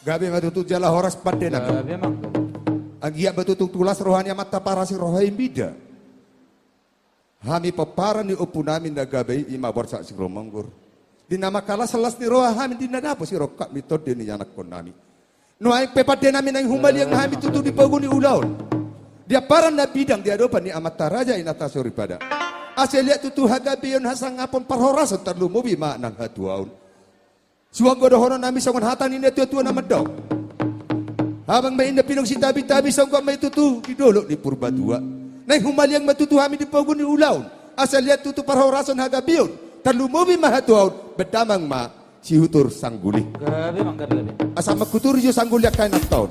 Gabi matutu jala horas pada nak. Gabi mang. Agia batutu tulas rohani mata parasi rohai bida. Hami paparan ni upu nami na gabi ima borsa si romanggur. Di nama kala selas ni roha hami di nadapo si rokak mitod ni anak kon nami. Nuai pepade nami nang humali yang hami tutu di paguni ulaun. Dia paran na bidang dia dopan ni amata raja inata sori pada. Aseliat tutu hagabion hasang ngapon parhorasan terlumubi ma nang hatuaun. Suang godohono nami sangon hatan ini tua-tua nama dong. Habang may inda pinong si tabi-tabi sangon may tutu di dolok di purba tua. Nay humaliang matutu hami di pagun ni ulaun. Asal lihat tutu parhorason hagabion. Terlumubi ma hatuaun. Bedamang ma si hutur sangguli. Gabi mang gabi. Asal makutur jo sangguli kain at taon.